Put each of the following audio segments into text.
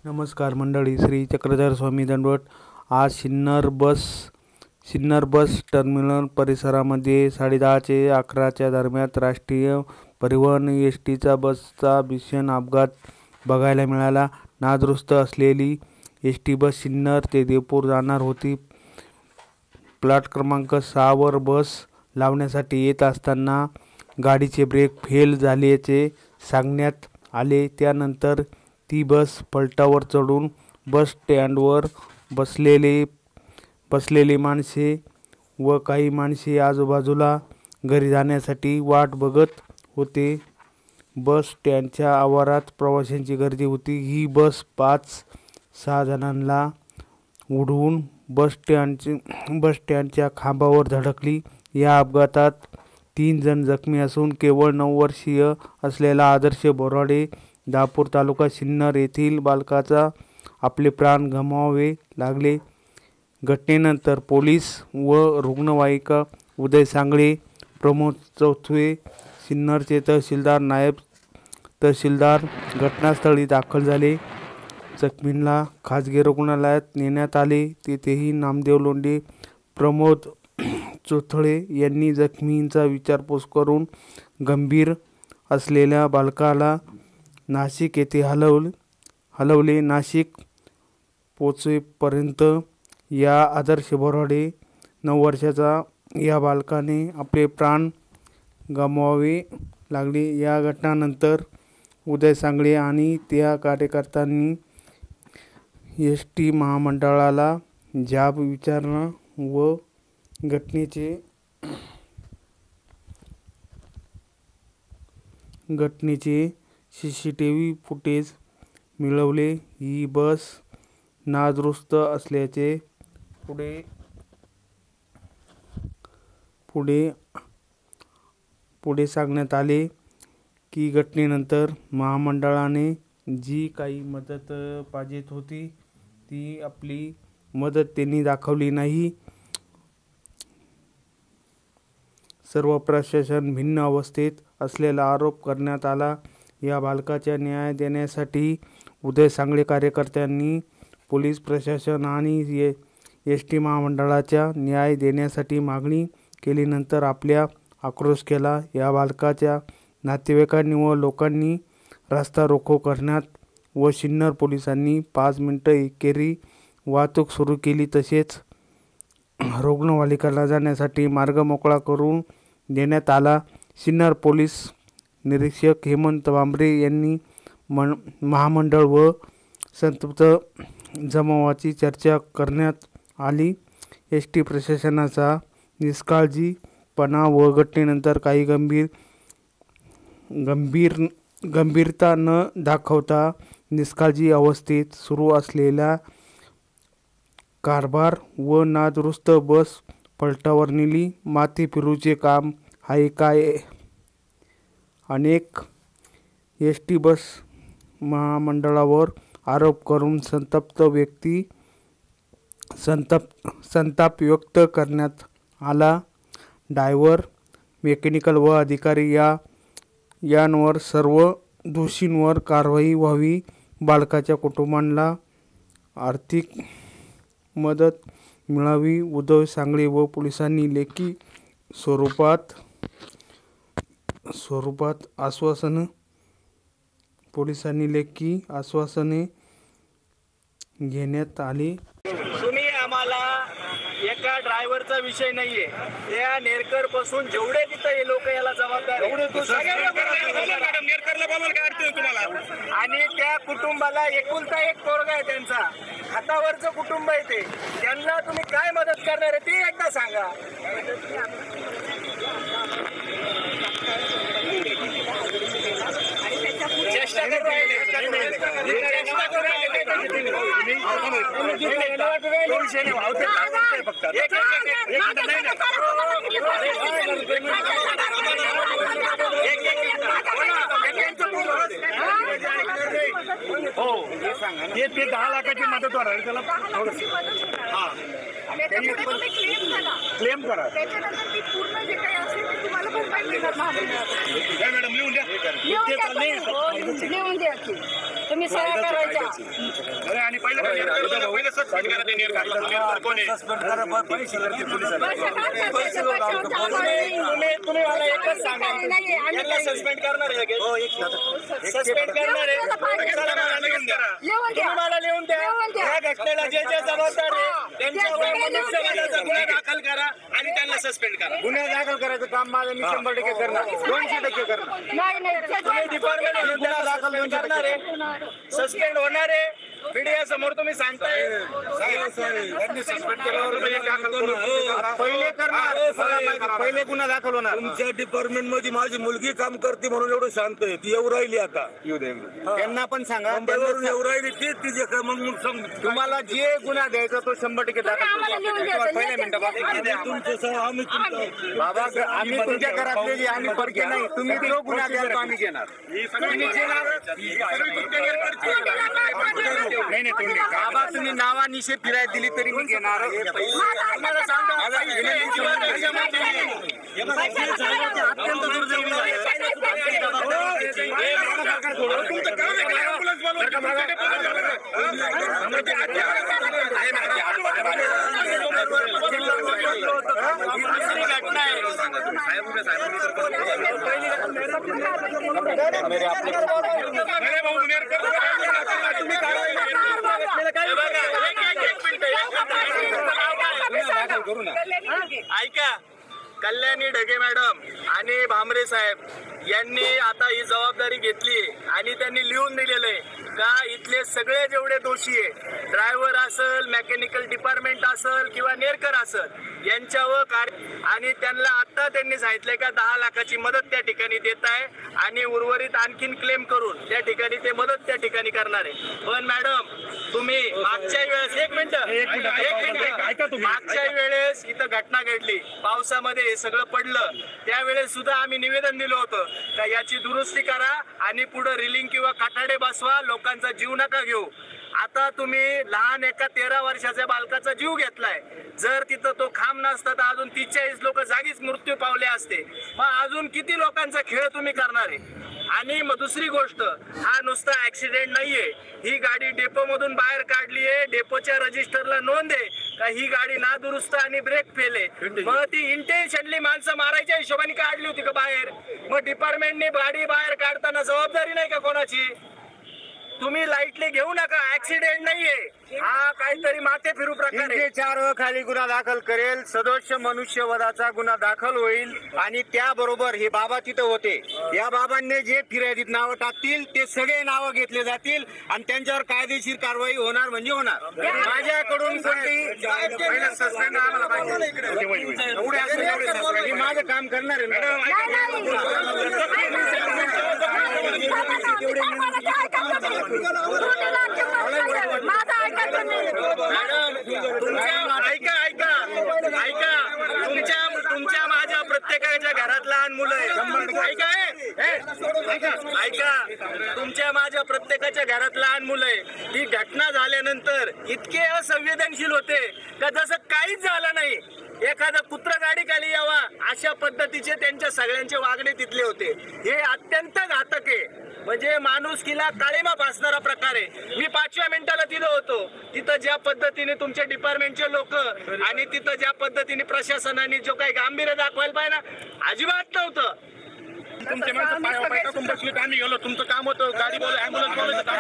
नमस्कार मंडळी, श्री चक्रधर स्वामी दंडवत। आज सिन्नर बस टर्मिनल परिसरामध्ये 10:30 ते 11च्या दरम्यान राष्ट्रीय परिवहन एसटीचा बसचा भीषण अपघात बघायला मिळाला। नादुरुस्त असलेली एसटी बस सिन्नर ते देवपूर जाणार होती। प्लॅट क्रमांक 6 वर बस लावण्यासाठी येत असताना गाडीचे ब्रेक फेल झाल्याचे सांगण्यात आले। त्यानंतर ती बस पलटावर चढून बस स्टँडवर बसलेले माणसे व काही माणसे आजूबाजूला घरी जाण्यासाठी वाट बघत होते। बस स्टँडच्या आवारात प्रवाशांची गर्दी होती। ही बस 5-6 जणांना उडवून बस स्टँडच्या खांबावर धडकली। या अपघातात 3 जण जखमी असून केवळ 9 वर्षीय असलेला आदर्श बोराडे दापूर तालुका सिन्नर येथील बालकाचा आपले प्राण गमवावे लागले। घटनेनंतर पोलीस व रुग्णवाहिका उदय सांगळे, प्रमोद चौथवे, सिन्नरचे तहसीलदार, नायब तहसीलदार घटनास्थळी दाखल झाले। जखमींना खाजगी रुग्णालयात नेण्यात आले। तेथेही नामदेव लोंढे, प्रमोद चोथळे यांनी जखमींचा विचारपूस करून गंभीर असलेल्या बालकाला नाशिक येथे हलवले। नाशिक पोहोचेपर्यंत या आदर्श बोराडे 9 वर्षाचा या बालकाने आपले प्राण गमवावे लागले। या घटनेनंतर उदय सांगळे आणि त्या कार्यकर्त्यांनी एसटी महामंडळाला जाब विचारणा व घटनेचे सीसीटीव्ही फुटेज मिळवले। ही बस नादुरुस्त असल्याचे पुढे सांगण्यात आले की घटनेनंतर महामंडळाने जी काही मदत पाहिजे होती ती आपली मदत त्यांनी दाखवली नाही। सर्व प्रशासन भिन्न अवस्थेत असलेला आरोप करण्यात आला। या बालकाच्या न्याय देण्यासाठी उदय सांगळे कार्यकर्त्यांनी पोलीस प्रशासन आणि एसटी महामंडळाच्या न्याय देण्यासाठी मागणी केल्यानंतर आपला आक्रोश केला। या बालकाच्या नातेवाईकांनी व लोकांनी रस्ता रोको करण्यात व सिन्नर पोलिसांनी 5 मिनिटे एकेरी वाहतूक सुरू केली। तसेच रुग्णवाहिकेला जाण्यासाठी मार्ग मोकळा करून देण्यात आला। सिन्नर पोलीस निरीक्षक हेमंत भांबरे यांनी महामंडळ व संतप्त जमावाची चर्चा करण्यात आली। एसटी प्रशासनाचा निष्काळजीपणा व घटनेनंतर काही गंभीरता न दाखवता निष्काळजी अवस्थेत सुरू असलेला कारभार व नादुरुस्त बस पलटावर नेली। माती फिरवूचे काम आहे काय? अनेक एसटी बस महामंडळावर आरोप करून संताप व्यक्त करण्यात आला। ड्रायव्हर, मेकॅनिकल व अधिकारी यांवर सर्व दोषींवर कारवाई व्हावी। बालकाच्या कुटुंबाला आर्थिक मदत मिळावी। उदय सांगळे व पोलिसांनी लेखी स्वरूपात आश्वासने घेण्यात आली। तुम्ही आम्हाला एका ड्रायव्हरचा विषय नाहीये, त्या नेरकर पासून जेवढे तिथे लोक याला जबाबदार आणि त्या कुटुंबाला एकुलता एक पोरगा आहे, त्यांचा हातावरचं कुटुंब आहे ते, त्यांना तुम्ही काय मदत करणार आहे ते एकदा सांगा। चेष्टा करू राहिले हो, ते 10 लाखाची मदत होणार त्याला क्लेम करा। त्याच्यानंतर ती पूर्ण जे काही असेल ते तुम्हाला मॅडम लिहून द्या. लिहून द्या की तुम्ही सह्या करायच्या. अरे आणि पहिलं सस्पेंड करा ते निर्धार कोण आहे? तुम्ही मला एकच सांगा, यांना सस्पेंड करणार आहे लगेच? सस्पेंड करणार आहे? चला मला लिहून द्या. तुम्ही मला लिहून द्या. या घटनेला जे जे जबाबदार आहे त्यांच्यावर मनुष्यवधाचा गुन्हा दाखल करा आणि त्यांना सस्पेंड करा. गुन्हा दाखल करायचं काम माझं मी 100% करणार, 200% करणार. तुम्ही डिपार्टमेंट गुन्हा दाखल करणार आहे, सस्पेंड होणार आहे. मीडिया समोर तुम्ही सांगताय पहिले गुन्हा दाखल होणार. तुमच्या डिपार्टमेंट मध्ये माझी मुलगी काम करते म्हणून एवढं शांत आहे. ती येऊ राहिली आता. त्यांना पण सांगा, मुंबईवरून येऊ राहिली तीच तिचे काय मग सांग. तुम्हाला जे गुन्हा द्यायचा तो 100% दाखल. पहिल्या मिनिटं तुमचं सह आम्ही तुमचं बाबा, आम्ही तुमच्या घरातले जे आम्ही परके नाही. तुम्ही जो गुन्हा द्याल तो आम्ही घेणार. नाही नाही, बाबा तुम्ही नावानिशे फिरायला दिली तरी मी घेणार. अत्यंत दुर्दैवी घटना आहे. ऐका, कल्याणी ढगे मॅडम आणि भामरे साहेब यांनी आता ही जबाबदारी घेतली आणि त्यांनी लिहून दिलेलं आहे का इथले सगळे जेवढे दोषी आहे, ड्रायव्हर असेल, मेकॅनिकल डिपार्टमेंट असेल किंवा नेरकर असेल, यांच्यावर आणि त्यांना आता त्यांनी सांगितलंय का 10 लाखाची मदत त्या ठिकाणी देत आहे आणि उर्वरित आणखीन क्लेम करून त्या ठिकाणी ते मदत त्या ठिकाणी करणार आहे. पण मॅडम तुम्ही मागच्या वेळेस एक मिनिट मागच्या वेळेस इथं घटना घडली, पावसामध्ये हे सगळं पडलं, त्यावेळेस सुद्धा आम्ही निवेदन दिलं होतं का याची दुरुस्ती करा आणि पुढे रिलिंग किंवा काटाडे बसवा, लोकांचा जीव नका घेऊ. आता तुम्ही लहान एका 13 वर्षाच्या बालकाचा जीव घेतलाय. जर तिथं तो खांब नसता तर अजून 43 लोक जागीच मृत्यू पावले असते. मग अजून किती लोकांचा खेळ तुम्ही करणार आहे? आणि मग दुसरी गोष्ट, हा नुसता ऍक्सिडेंट नाहीये. ही गाडी डेपो मधून बाहेर काढली आहे, डेपोच्या रजिस्टरला नोंद आहे का ही गाडी नादुरुस्त आणि ब्रेक फेल आहे. मग ती इंटेन्शनली माणसं मारायच्या हिशोबाने काढली होती का बाहेर? मग डिपार्टमेंटने गाडी बाहेर काढताना जबाबदारी नाही का कोणाची? तुम्ही लाईटली घेऊ नका, ऍक्सिडेंट नाहीये, हा काहीतरी माथे फिरू प्रकार आहे. 4 खाली गुन्हा दाखल करेल, सदोष मनुष्यवधाचा गुन्हा दाखल होईल आणि त्याबरोबर हे बाबा तिथं होते, या बाबांनी जे फिर्यादीत नावं टाकतील ते सगळे नावं घेतले जातील आणि त्यांच्यावर कायदेशीर कारवाई होणार म्हणजे होणार. माझ्याकडून सस्पेंड आम्हाला पाहिजे, मी माझं काम करणार ऐका ऐका ऐका, तुमच्या माझ्या प्रत्येकाच्या घरात लहान मुलं आहे. ऐका, तुमच्या माझ्या प्रत्येकाच्या घरात लहान मुलं आहे. ही घटना झाल्यानंतर इतके असंवेदनशील होते का जसं काहीच झालं नाही, एखादा कुत्रा गाडी खाली यावा अशा पद्धतीचे त्यांच्या सगळ्यांचे वागणे तिथले होते. हे अत्यंत घातक आहे, म्हणजे माणुसकीला काळीमा फासणारा प्रकार आहे. मी 5व्या मिनिटाला तिथं होतो, तिथं ज्या पद्धतीने तुमच्या डिपार्टमेंटचे लोक आणि तिथं ज्या पद्धतीने प्रशासनाने जो काही गांभीर्य दाखवायला पाहिजे ना, अजिबात नव्हतं. तुमचे माणसं पाय टाकून बसले, आम्ही गेलो, तुमचं काम होतं गाडी बोल ऍम्ब्युलन्स बोलायचं.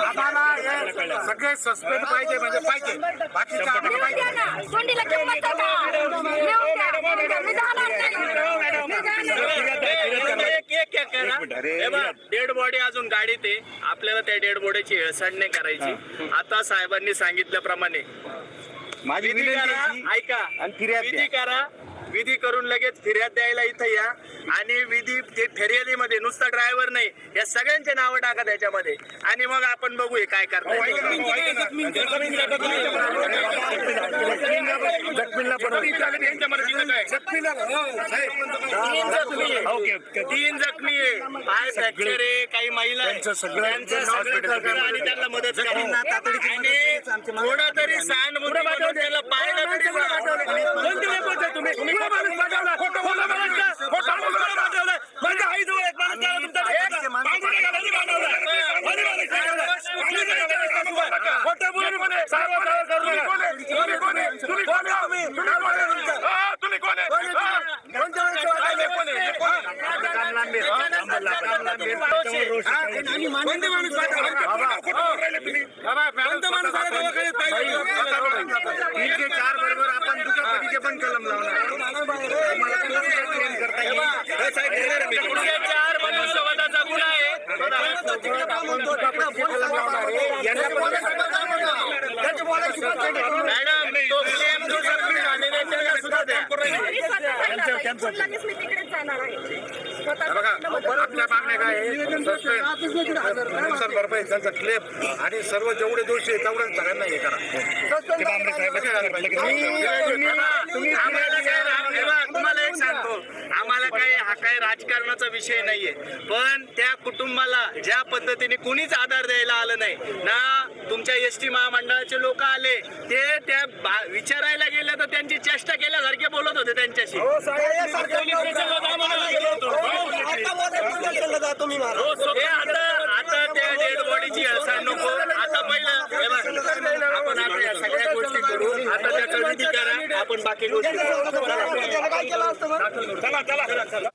आम्हाला सगळे सस्पेंड पाहिजे म्हणजे पाहिजे, बाकीचं डेड बॉडी अजून गाडीत आहे, आपल्याला त्या डेड बॉडीची हेळसांड नाही करायची. आता साहेबांनी सांगितल्याप्रमाणे माझी ऐका आणि विधी करा, विधी करून लगेच फिर्याद द्यायला इथं या आणि विधी फिर्यादीमध्ये नुसता ड्रायव्हर नाही, या सगळ्यांचे नावं टाका त्याच्यामध्ये आणि मग आपण बघू काय करता. तीन जखमी आहे, पाय फ्रॅक्चर आहे, काही महिला आणि त्यांना मदत करा. थोडा तरी सहानुभूती त्याला पाहायला तरी खोटं बोलू नका. सारं करू नका. तुम्ही कोण आहे? तुम्ही कोण आहे? तुम्ही कोण आहे? कोणत्या वेळेस वाटायला? कोण आहे? कोणते माणूस पाहिजे? कोणता माणूस आला दवाखान्यात पाहिजे? 304 बरोबर आपण दुखापतीचे पण कलम लावणार. 304 मनुष्यवधाचा गुन्हा आहे. मॅडम तो क्लेम जो सबमिट झालेला आहे त्याला सुद्धा द्या. लगेच मी तिकडेच जाणार आहे. आपल्या मागण्या काय आहे? नुकसान भरपाई त्यांचा क्लेम आणि सर्व जेवढे दोषी आहेत तेवढ्या सगळ्यांना हे करा. तुम्हाला एक सांगतो, आम्हाला काही हा काही राजकारणाचा विषय नाहीये, पण त्या कुटुंबाला ज्या पद्धतीने कुणीच आधार द्यायला आलं नाही ना, तुमच्या एसटी महामंडळाचे लोक आले ते त्या विचारायला गेले तर त्यांची चेष्टा केल्यासारखे बोलत होते त्यांच्याशी. आता त्या डेड बॉडीची हळसाळ नको. आता पहिलं आपण आता या सगळ्या गोष्टी करू. आता त्याचा विधी करा, आपण बाकी गोष्टी करू. चला